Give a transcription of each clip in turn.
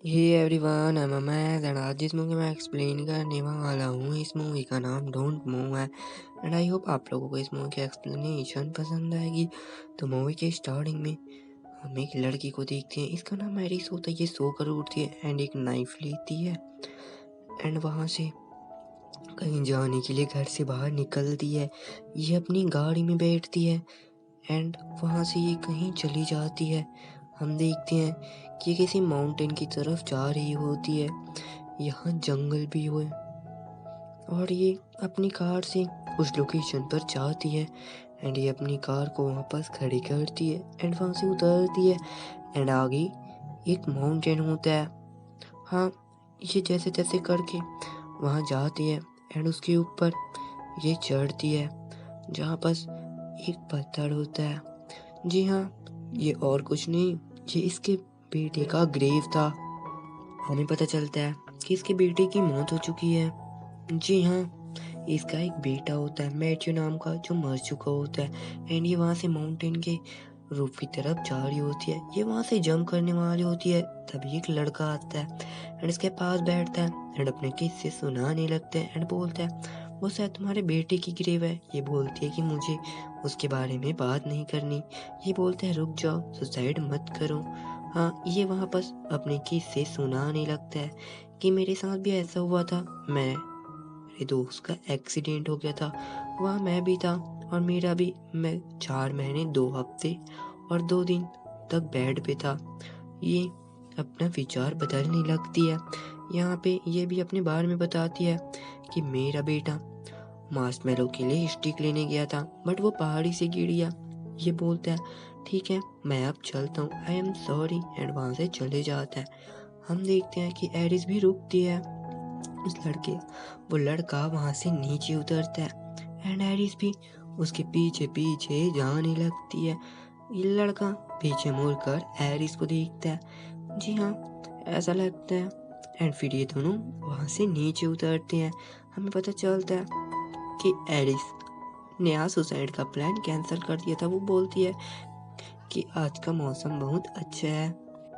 Hey everyone, I am Amaze and आज जिस movie मैं एक्सप्लेन करने वाला हूँ इस मूवी का नाम डोंट मूव है। एंड आई होप आप लोगों को इस मूवी की एक्सप्लेनेशन पसंद आएगी। तो मूवी के स्टार्टिंग में हम एक लड़की को देखते हैं, इसका नाम एरिस होता है। ये सो कर उठती है एंड एक नाइफ लेती है एंड वहाँ से कहीं जाने के लिए घर से बाहर निकलती है। ये अपनी गाड़ी में बैठती है एंड वहाँ से ये कहीं चली जाती है। हम देखते हैं कि ये किसी माउंटेन की तरफ जा रही होती है। यहाँ जंगल भी है और ये अपनी कार से उस लोकेशन पर जाती है एंड ये अपनी कार को वापस खड़ी करती है एंड वहाँ से उतरती है एंड आगे एक माउंटेन होता है। हाँ, ये जैसे तैसे करके वहाँ जाती है एंड उसके ऊपर ये चढ़ती है जहाँ बस एक पत्थर होता है। जी हाँ, ये और कुछ नहीं, ये इसके बेटे का ग्रेव था। हमें पता चलता है कि इसके बेटे की मौत हो चुकी है। जी हाँ, इसका एक बेटा होता है मैथ्यू नाम का, जो मर चुका होता है एंड ये वहाँ से माउंटेन के रूफ की तरफ जा रही होती है। ये वहाँ से जंप करने वाली होती है, तभी एक लड़का आता है एंड इसके पास बैठता है एंड अपने किस्से सुनाने लगता है एंड बोलता है वो शायद तुम्हारे बेटे की ग्रेव है। ये बोलती है कि मुझे उसके बारे में बात नहीं करनी। ये बोलता है रुक जाओ, सुसाइड मत करो। हाँ, ये वहाँ बस अपने किस्से सुनाने लगता है कि मेरे साथ भी ऐसा हुआ था। मेरे दोस्त का एक्सीडेंट हो गया था, वहाँ मैं भी था और मैं 4 महीने 2 हफ्ते और 2 दिन तक बेड पे था। ये अपना विचार बदलने लगती है। यहाँ पे ये भी अपने बारे में बताती है कि मेरा बेटा मार्शमेलो के लिए स्टिक लेने गया था बट वो पहाड़ी से गिर गया। ये बोलता है ठीक है, मैं अब चलता हूँ, आई एम सॉरी एंड वहाँ से चले जाता है। हम देखते हैं कि एरिस भी रुकती है उस लड़के वो लड़का वहाँ से नीचे उतरता है एंड एरिस भी उसके पीछे पीछे जाने लगती है। ये लड़का पीछे मुड़कर एरिस को देखता है। जी हाँ, ऐसा लगता है एंड फिर ये दोनों वहाँ से नीचे उतरते हैं। हमें पता चलता है कि एरिस ने आज सुसाइड का प्लान कैंसिल कर दिया था। वो बोलती है कि आज का मौसम बहुत अच्छा है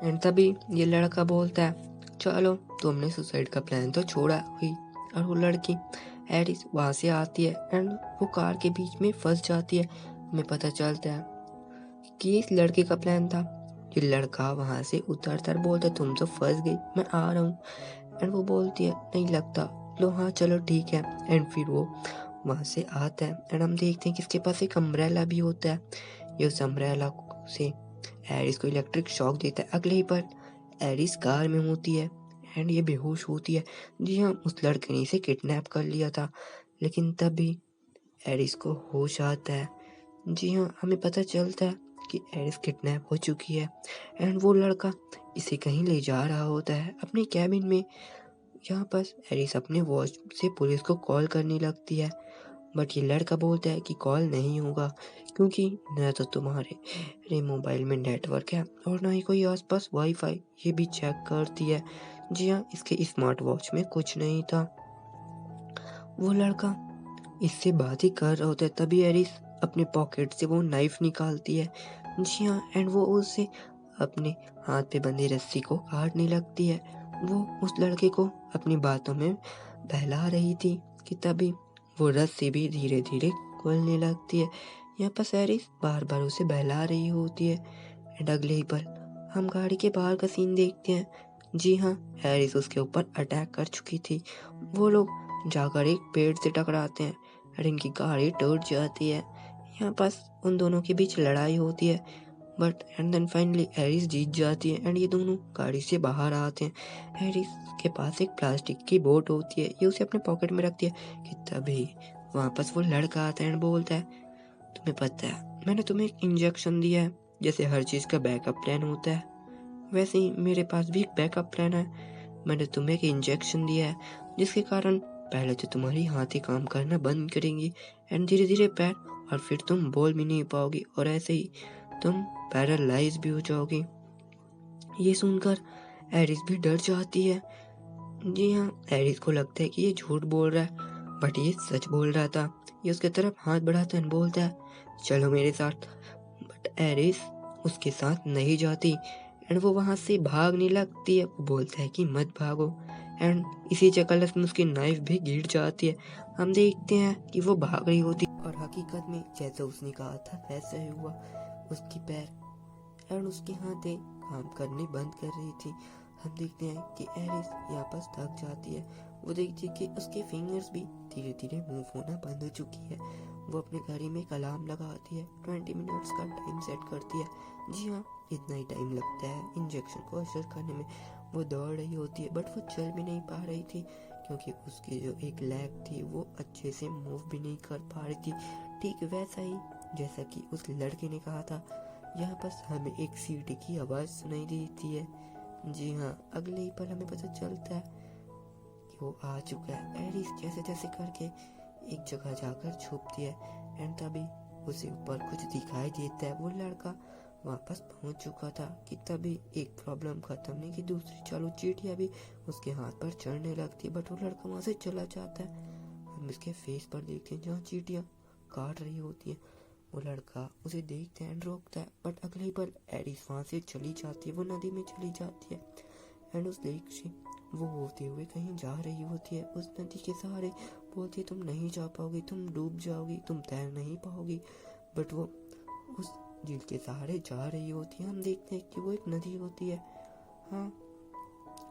एंड तभी ये लड़का बोलता है चलो, तुमने सुसाइड का प्लान तो छोड़ा हुई। और वो लड़की एरिस वहाँ से आती है एंड वो कार के बीच में फंस जाती है। हमें पता चलता है कि इस लड़के का प्लान था। ये लड़का वहाँ से उतरता है, बोलता है तुम तो फंस गई, मैं आ रहा हूँ। एंड वो बोलती है नहीं लगता, लो हाँ चलो ठीक है। एंड फिर वो वहाँ से आता है एंड हम देखते हैं कि इसके पास एक अम्ब्रेला भी होता है। ये उस अम्ब्रेला से एरिस को इलेक्ट्रिक शॉक देता है। अगले ही पल एरिस कार में होती है एंड ये बेहोश होती है। जी हाँ, उस लड़के ने इसे किडनैप कर लिया था, लेकिन तभी एरिस को होश आता है। जी हाँ, हमें पता चलता है कि एरिस किडनैप हो चुकी है एंड वो लड़का इसे कहीं ले जा रहा होता है अपने कैबिन में। यहाँ पर एरिस अपने वॉच से पुलिस को कॉल करने लगती है बट ये लड़का बोलता है कि कॉल नहीं होगा क्योंकि न तो तुम्हारे मोबाइल में नेटवर्क है और ना ही कोई आसपास वाईफाई। ये भी चेक करती है। जी हाँ, इसके स्मार्ट वॉच में कुछ नहीं था। वो लड़का इससे बात ही कर रहा होता है, तभी एरिस अपने पॉकेट से वो नाइफ निकालती है। जी हाँ, एंड वो उससे अपने हाथ पे बंधी रस्सी को काटने लगती है। वो उस लड़के को अपनी बातों में बहला रही थी कि तभी वो रस्सी भी धीरे धीरे खुलने लगती है। यहाँ पर एरिस बार बार उसे बहला रही होती है एंड अगले ही पल हम गाड़ी के बाहर का सीन देखते हैं। जी हाँ, एरिस उसके ऊपर अटैक कर चुकी थी। वो लोग जाकर एक पेड़ से टकराते हैं और इनकी गाड़ी टूट जाती है। यहाँ पास उन दोनों के बीच लड़ाई होती है but and then finally Ares जीत जाती है एंड ये दोनों गाड़ी से बाहर आते हैं। एरिस के पास एक प्लास्टिक की बोट होती है, ये उसे अपने पॉकेट में रखती है कि तभी वापस वो लड़का आता है एंड बोलता है तुम्हें पता है मैंने तुम्हें एक इंजेक्शन दिया है, जैसे हर चीज़ का बैकअप प्लान होता है वैसे ही मेरे पास भी एक बैकअप प्लान है। मैंने तुम्हें एक इंजेक्शन दिया है जिसके कारण पहले तो तुम्हारी हाथें काम करना बंद करेंगी एंड धीरे धीरे पैर, और फिर तुम बोल भी नहीं पाओगी और ऐसे ही तुम पैरालाइज भी हो जाओगी। ये सुनकर एरिस भी डर जाती है। जी हाँ, एरिस को लगता है कि ये झूठ बोल रहा है बट ये सच बोल रहा था। ये उसके तरफ हाथ बढ़ाता है, बोलता है चलो मेरे साथ। बट एरिस उसके साथ नहीं जाती एंड वो वहाँ से भागने लगती है। वो बोलता है कि मत भागो एंड इसी चक्कर में उसकी नाइफ भी गिर जाती है। हम देखते हैं कि वो भाग रही होती और हकीकत में जैसा उसने कहा था वैसा ही हुआ। उसकी पैर एंड उसके हाथें काम करने बंद कर रही थी। हम देखते हैं कि एरिस यहाँ पर थक जाती है। वो देखती है कि उसके फिंगर्स भी धीरे धीरे मूव होना बंद हो चुकी है। वो अपने घड़ी में एक अलार्म लगाती है, 20 मिनट्स का टाइम सेट करती है। जी हाँ, इतना ही टाइम लगता है इंजेक्शन को असर करने में। वो दौड़ रही होती है बट वो चल भी नहीं पा रही थी क्योंकि उसकी जो एक लेग थी वो अच्छे से मूव भी नहीं कर पा रही थी। ठीक वैसा ही जैसा कि उस लड़के ने कहा था। यहाँ पर हमें एक सीटी की आवाज़ सुनाई देती है। जी हाँ, अगले ही पल हमें पता चलता है कि वो आ चुका है। एरिस जैसे तैसे करके एक जगह जाकर छुपती है एंड तभी उसे ऊपर कुछ दिखाई देता है। वो लड़का वापस पहुंच चुका था कि तभी एक प्रॉब्लम खत्म नहीं कि दूसरी चालू चींटियां भी उसके हाथ पर चढ़ने लगती है बट वो लड़का वहां से चला जाता है। हम इसके फेस पर देखते हैं जहाँ चींटियां काट रही होती है। वो लड़का उसे देखता है एंड रोकता है बट अगले ही पल एरिस वहां से चली जाती है। वो नदी में चली जाती है एंड उस लेक से वो होते हुए कहीं जा रही होती है। उस नदी के सहारे बोलती है तुम नहीं जा पाओगी, तुम डूब जाओगी, तुम तैर नहीं पाओगी। बट वो उस झील के सहारे जा रही होती है। हम देखते हैं कि वो एक नदी होती है। हाँ,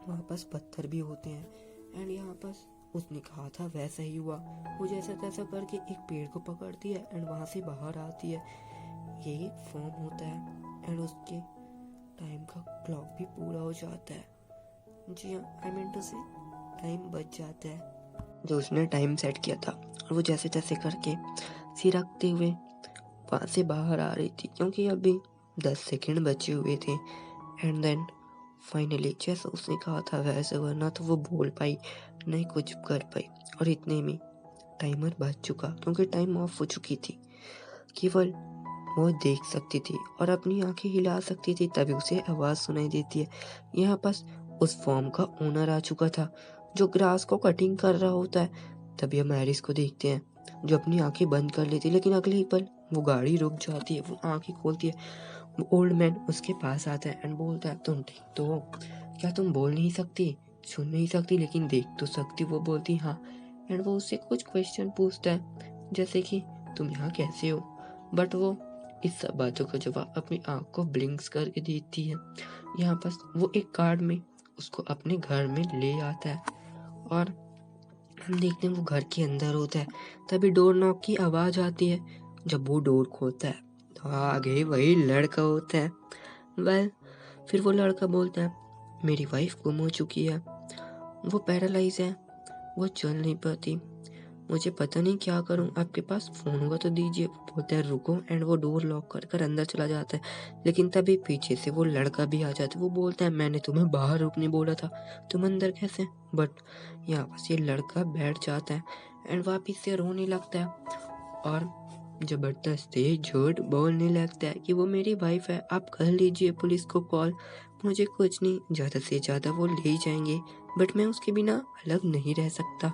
वहाँ पास पत्थर भी होते हैं एंड यहाँ पास उसने कहा था वैसा ही हुआ। वो जैसा तैसा करके एक पेड़ को पकड़ती है एंड वहाँ से बाहर आती है। ये एक फॉर्म होता है एंड उसके टाइम का क्लॉक भी पूरा हो जाता है। जी हाँ, आई मीन टू से टाइम बच जाता है जो उसने टाइम सेट किया था। और वो जैसे तैसे करके सिर रखते हुए वहाँ से बाहर आ रही थी क्योंकि अभी 10 सेकंड बचे हुए थे। एंड देन फाइनली जैसा उसने कहा था वैसे हुआ। ना तो वो बोल पाई नहीं कुछ कर पाई और इतने में टाइमर बज चुका क्योंकि टाइम ऑफ हो चुकी थी। केवल वो देख सकती थी और अपनी आंखें हिला सकती थी तभी उसे आवाज़ सुनाई देती है। यहाँ पास उस फॉर्म का ओनर आ चुका था जो ग्रास को कटिंग कर रहा होता है। तभी हम हैरिस को देखते हैं जो अपनी आंखें बंद कर लेती है लेकिन अगले ही पल वो गाड़ी रुक जाती है। वो आंखें खोलती है। वो ओल्ड मैन उसके पास आता है एंड बोलता है तुम ठीक तो हो? क्या तुम बोल नहीं सकती, सुन नहीं सकती लेकिन देख तो सकती? वो बोलती हाँ। एंड वो उससे कुछ क्वेश्चन पूछता है जैसे कि तुम यहाँ कैसे हो। बट वो इस सब बातों का जवाब अपनी आंख को ब्लिंक्स करके देती है। यहाँ पर वो एक कार्ड में उसको अपने घर में ले आता है और हम देखते हैं वो घर के अंदर होता है। तभी डोर नॉक की आवाज़ आती है। जब वो डोर खोलता है तो आगे वही लड़का होता है। वेल फिर वो लड़का बोलता है मेरी वाइफ गुम हो चुकी है, वो पैरालाइज है, वो चल नहीं पाती, मुझे पता नहीं क्या करूं, आपके पास फ़ोन होगा तो दीजिए। वो बोलता है रुको एंड वो डोर लॉक कर कर अंदर चला जाता है। लेकिन तभी पीछे से वो लड़का भी आ जाता है। वो बोलता है मैंने तुम्हें बाहर रुकने बोला था, तुम अंदर कैसे? बट यहाँ पास ये लड़का बैठ जाता है एंड वापिस से रोने लगता है और जबरदस्ती झूठ बोलने लगता है कि वो मेरी वाइफ है, आप कर लीजिए पुलिस को कॉल, मुझे कुछ नहीं, ज़्यादा से ज़्यादा वो ले जाएंगे बट मैं उसके बिना अलग नहीं रह सकता।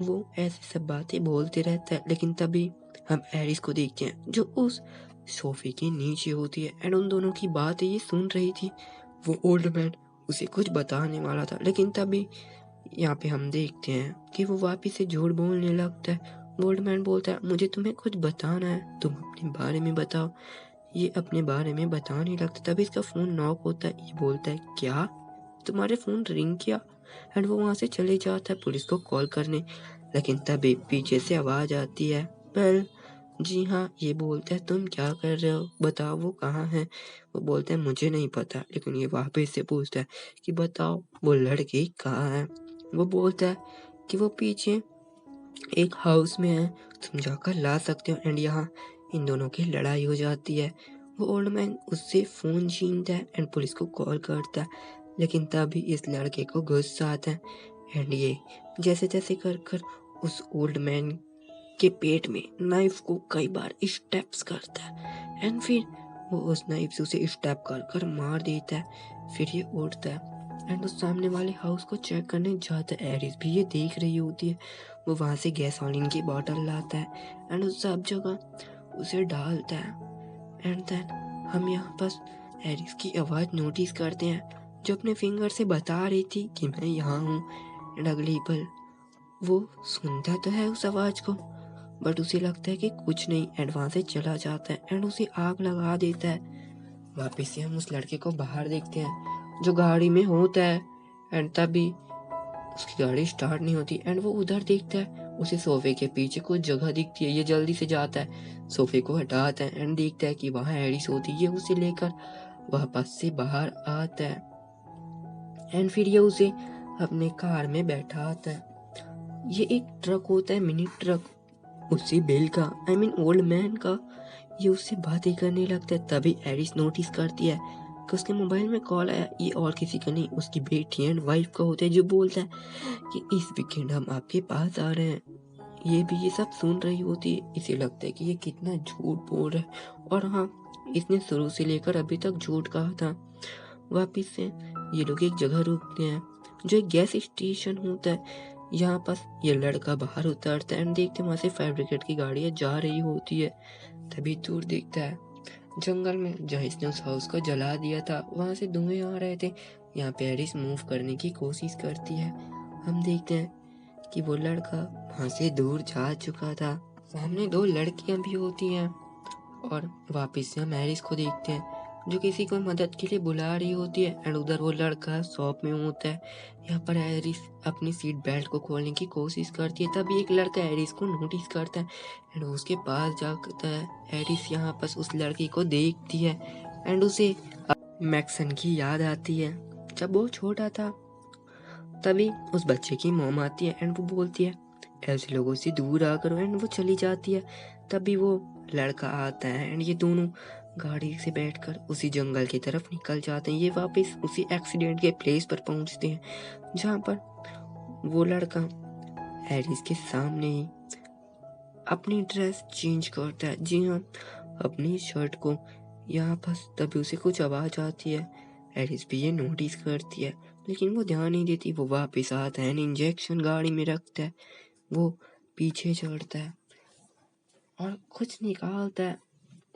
वो ऐसी सब बातें बोलते रहता है लेकिन तभी हम एरिस को देखते हैं जो उस सोफे के नीचे होती है एंड उन दोनों की बात ये सुन रही थी। वो ओल्ड मैन उसे कुछ बताने वाला था लेकिन तभी यहाँ पे हम देखते हैं कि वो वापिस से झूठ बोलने लगता है। ओल्ड मैन बोलता है मुझे तुम्हें कुछ बताना है, तुम अपने बारे में बताओ। ये अपने बारे में बताने लगता तभी इसका फ़ोन नॉक होता है। ये बोलता है क्या तुम्हारे फ़ोन रिंग किया? एंड वो वहाँ से चले जाता है पुलिस को कॉल करने। लेकिन तभी पीछे से आवाज़ आती है वेल जी हाँ। ये बोलता है तुम क्या कर रहे हो, बताओ वो कहाँ है? वो बोलता है मुझे नहीं पता। लेकिन ये वापस से पूछता है कि बताओ वो लड़की कहाँ है? वो बोलता है कि वो पीछे एक हाउस में है, तुम जाकर ला सकते हो। एंड यहाँ इन दोनों की लड़ाई हो जाती है। वो ओल्ड मैन उससे फ़ोन छीनता है एंड पुलिस को कॉल करता है। लेकिन तभी इस लड़के को गुस्सा आता है एंड ये जैसे तैसे कर कर उस ओल्ड मैन के पेट में नाइफ को कई बार स्टेप्स करता है एंड फिर वो उस नाइफ से उसे स्टेप कर कर मार देता है। फिर ये उठता है एंड उस सामने वाले हाउस को चेक करने जाता है। एरिस भी ये देख रही होती है। वो वहाँ से गैसोलीन की बॉटल लाता है एंड उस सब जगह उसे डालता है। एंड देन हम यहाँ पर एरिस की आवाज़ नोटिस करते हैं, जो अपने फिंगर से बता रही थी कि मैं यहाँ हूँ। एंड अगले पल वो सुनता तो है उस आवाज़ को, बट उसे लगता है कि कुछ नहीं, एंड वहाँ से चला जाता है एंड उसे आग लगा देता है। वापिस से हम उस लड़के को बाहर देखते हैं जो गाड़ी में होता है, एंड तभी उसकी गाड़ी स्टार्ट नहीं होती एंड वो उधर देखता है, उसे सोफे के पीछे कुछ जगह दिखती है। ये जल्दी से जाता है, सोफे को हटाता है एंड देखता है कि वहाँ एरिस होती है। उसे लेकर वापस से बाहर आता है एंड फिर ये उसे अपने कार में बैठा आता है। ये एक ट्रक होता है, मिनी ट्रक, उसी बिल का, आई मीन ओल्ड मैन का। ये उससे बातें करने लगता है। तभी एरिस नोटिस करती है कि उसके मोबाइल में कॉल आया। ये और किसी का नहीं, उसकी बेटी एंड वाइफ का होता है, जो बोलता है कि इस वीकेंड हम आपके पास आ रहे हैं। ये भी ये सब सुन रही होती है। इसे लगता है कि ये कितना झूठ बोल रहा है, और हाँ, इसने शुरू से लेकर अभी तक झूठ कहा था। वापिस से ये लोग एक जगह रुकते हैं जो एक गैस स्टेशन होता है। यहाँ पास ये लड़का बाहर उतरता है एंड देखते वहाँ से फायर ब्रिगेड की गाड़ियाँ जा रही होती है। तभी दूर देखता है जंगल में जहाँ इसने उस हाउस को जला दिया था, वहाँ से धुएं आ रहे थे। यहाँ पे एरिस मूव करने की कोशिश करती है। हम देखते हैं कि वो लड़का वहाँ से दूर जा चुका था। सामने दो लड़कियां भी होती हैं और वापस से हम एरिस को देखते हैं जो किसी को मदद के लिए बुला रही होती है एंड उधर वो लड़का शॉप में होता है। यहाँ पर एरिस अपनी सीट बेल्ट को खोलने की कोशिश करती है। तभी एक लड़का एरिस को नोटिस करता है एंड उसके पास जाता है। एरिस यहाँ पर उस लड़की को देखती है एंड उसे मैक्सन की याद आती है जब वो छोटा था। तभी उस बच्चे की मॉम आती है एंड वो बोलती है ऐसे लोगों से दूर आ करो, एंड वो चली जाती है। तभी वो लड़का आता है एंड ये दोनों गाड़ी से बैठकर उसी जंगल की तरफ निकल जाते हैं। ये वापस उसी एक्सीडेंट के प्लेस पर पहुंचते हैं जहां पर वो लड़का एरिस के सामने ही अपनी ड्रेस चेंज करता है। जी हाँ, अपनी शर्ट को। यहाँ पर तभी उसे कुछ आवाज आती है। एरिस भी ये नोटिस करती है लेकिन वो ध्यान नहीं देती। वो वापस आता है, इंजेक्शन गाड़ी में रखता है, वो पीछे चढ़ता है और कुछ निकालता है।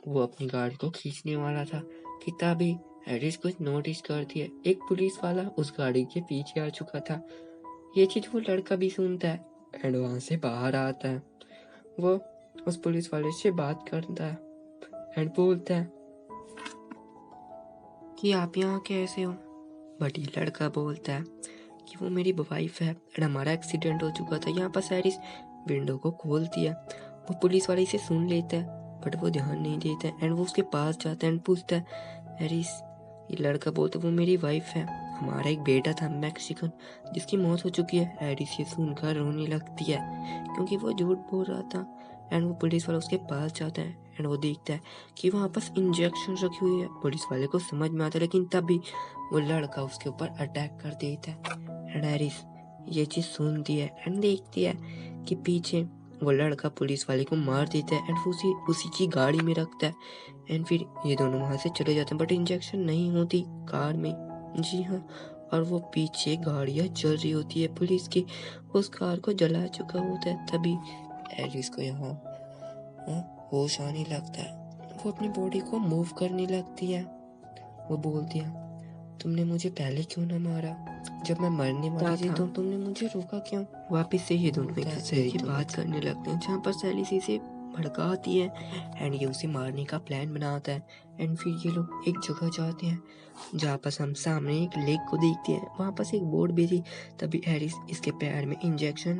वो अपनी गाड़ी को खींचने वाला था कि तभी एरिस कुछ नोटिस करती है। एक पुलिस वाला उस गाड़ी के पीछे आ चुका था। ये चीज वो लड़का भी सुनता है एंड वहां से बाहर आता है। वो उस पुलिस वाले से बात करता है एंड बोलता है कि आप यहाँ कैसे हो। बट ये लड़का बोलता है कि वो मेरी वाइफ है एंड हमारा एक्सीडेंट हो चुका था। यहाँ पर एरिस विंडो को खोलती है। वो पुलिस वाले इसे सुन लेता है बट वो ध्यान नहीं देता है एंड वो उसके पास जाता है एंड पूछता है एरिस। ये लड़का बोलता है वो मेरी वाइफ है, हमारा एक बेटा था मैक्सिकन जिसकी मौत हो चुकी है। एरिस ये सुनकर रोने लगती है क्योंकि वो झूठ बोल रहा था। एंड वो पुलिस वाला उसके पास जाता है एंड वो देखता है कि वहाँ पास इंजेक्शन रखी हुई है। पुलिस वाले को समझ में आता है लेकिन तभी वो लड़का उसके ऊपर अटैक कर देता है एंड एरिस ये चीज सुनती है एंड देखती है कि पीछे वो लड़का पुलिस वाले को मार देता है एंड उसी की गाड़ी में रखता है। एंड फिर ये दोनों वहां से चले जाते हैं बट इंजेक्शन नहीं होती कार में। जी हाँ, और वो पीछे गाड़ियां चल रही होती है पुलिस की, उस कार को जला चुका होता है। तभी एलिस को यहाँ होश आने लगता है। वो अपनी बॉडी को मूव करने लगती है। वो बोलती है तुमने मुझे पहले क्यों ना मारा, जब मैं मरने वाली थी तो तुमने मुझे रोका क्यों। वापिस से ये दोनों एक दूसरे की बात करने लगते हैं जहाँ पर सैलिस इसे भड़काती है एंड ये उसे मारने का प्लान बनाता है। एंड फिर ये लोग एक जगह जाते हैं जहाँ पर हम सामने एक लेक को देखते हैं। वहाँ पर एक बोर्ड भी थी। तभी एरिस इसके पैर में इंजेक्शन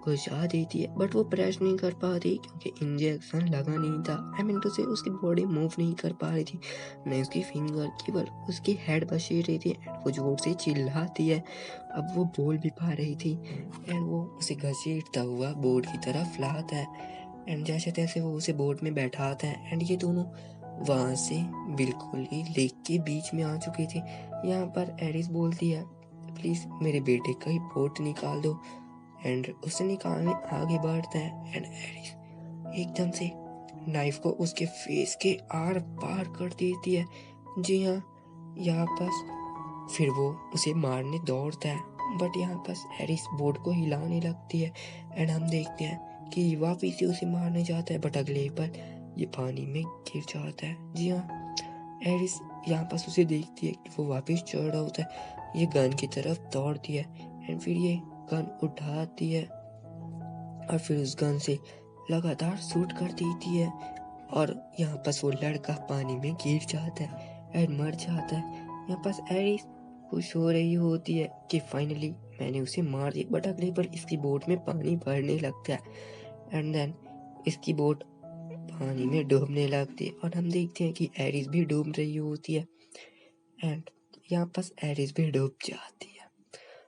घुसा देती है बट वो प्रेस नहीं कर पा रही क्योंकि इंजेक्शन लगा नहीं था। आई मीन तो से उसकी बॉडी मूव नहीं कर पा रही थी, नहीं उसकी फिंगर, केवल उसकी हेड बची रही थी एंड वो जोर से चिल्लाती है। अब वो बोल भी पा रही थी एंड वो उसे घसीटता हुआ बोर्ड की तरफ लाता है एंड जैसे तैसे वो उसे बोट में बैठाता है एंड ये दोनों वहां से बिल्कुल ही लेक के बीच में आ चुके थे। यहाँ पर एरिस बोलती है प्लीज मेरे बेटे का ही बोट निकाल दो एंड उसे निकालने आगे बढ़ता है एंड एरिस एकदम से नाइफ को उसके फेस के आर पार कर देती है। जी हाँ, यहाँ पर फिर वो उसे मारने दौड़ता है बट यहाँ पर एरिस बोट को हिलाने लगती है एंड हम देखते हैं कि वापिस से उसे मारने जाता है बट अगले पल ये पानी में गिर जाता है। जी हाँ, एरिस यहाँ पर उसे देखती है कि वो वापस चढ़ रहा होता है, ये गन की तरफ दौड़ती है एंड फिर ये गन उठाती है और फिर उस गन से लगातार शूट कर देती है और यहाँ पर वो लड़का पानी में गिर जाता है एंड मर जाता है। यहाँ पर एरिस खुश हो रही होती है कि फाइनली मैंने उसे मार दिया, बट अगले पर इसकी बोट में पानी भरने लगता है एंड देन इसकी बोट पानी में डूबने लगती है और हम देखते हैं कि एरिस भी डूब रही होती है एंड यहाँ पर एरिस भी डूब जाती है।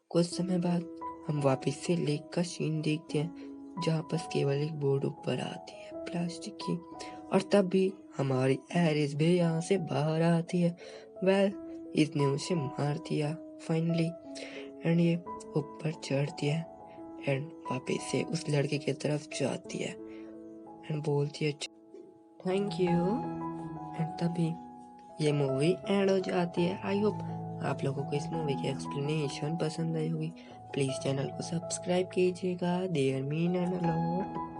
कुछ समय बाद हम वापस से लेक का सीन देखते हैं जहाँ पर केवल एक बोट ऊपर आती है प्लास्टिक की, और तब भी हमारी एरिस भी यहाँ से बाहर आती है। वेल इसने उसे मार दिया फाइनली एंड ये ऊपर चढ़ती है एंड वापस से उस लड़के की तरफ जाती है एंड बोलती है थैंक यू एंड तभी ये मूवी एंड हो जाती है। आई होप आप लोगों को इस मूवी की एक्सप्लेनेशन पसंद आई होगी। प्लीज़ चैनल को सब्सक्राइब कीजिएगा। There mean and lot.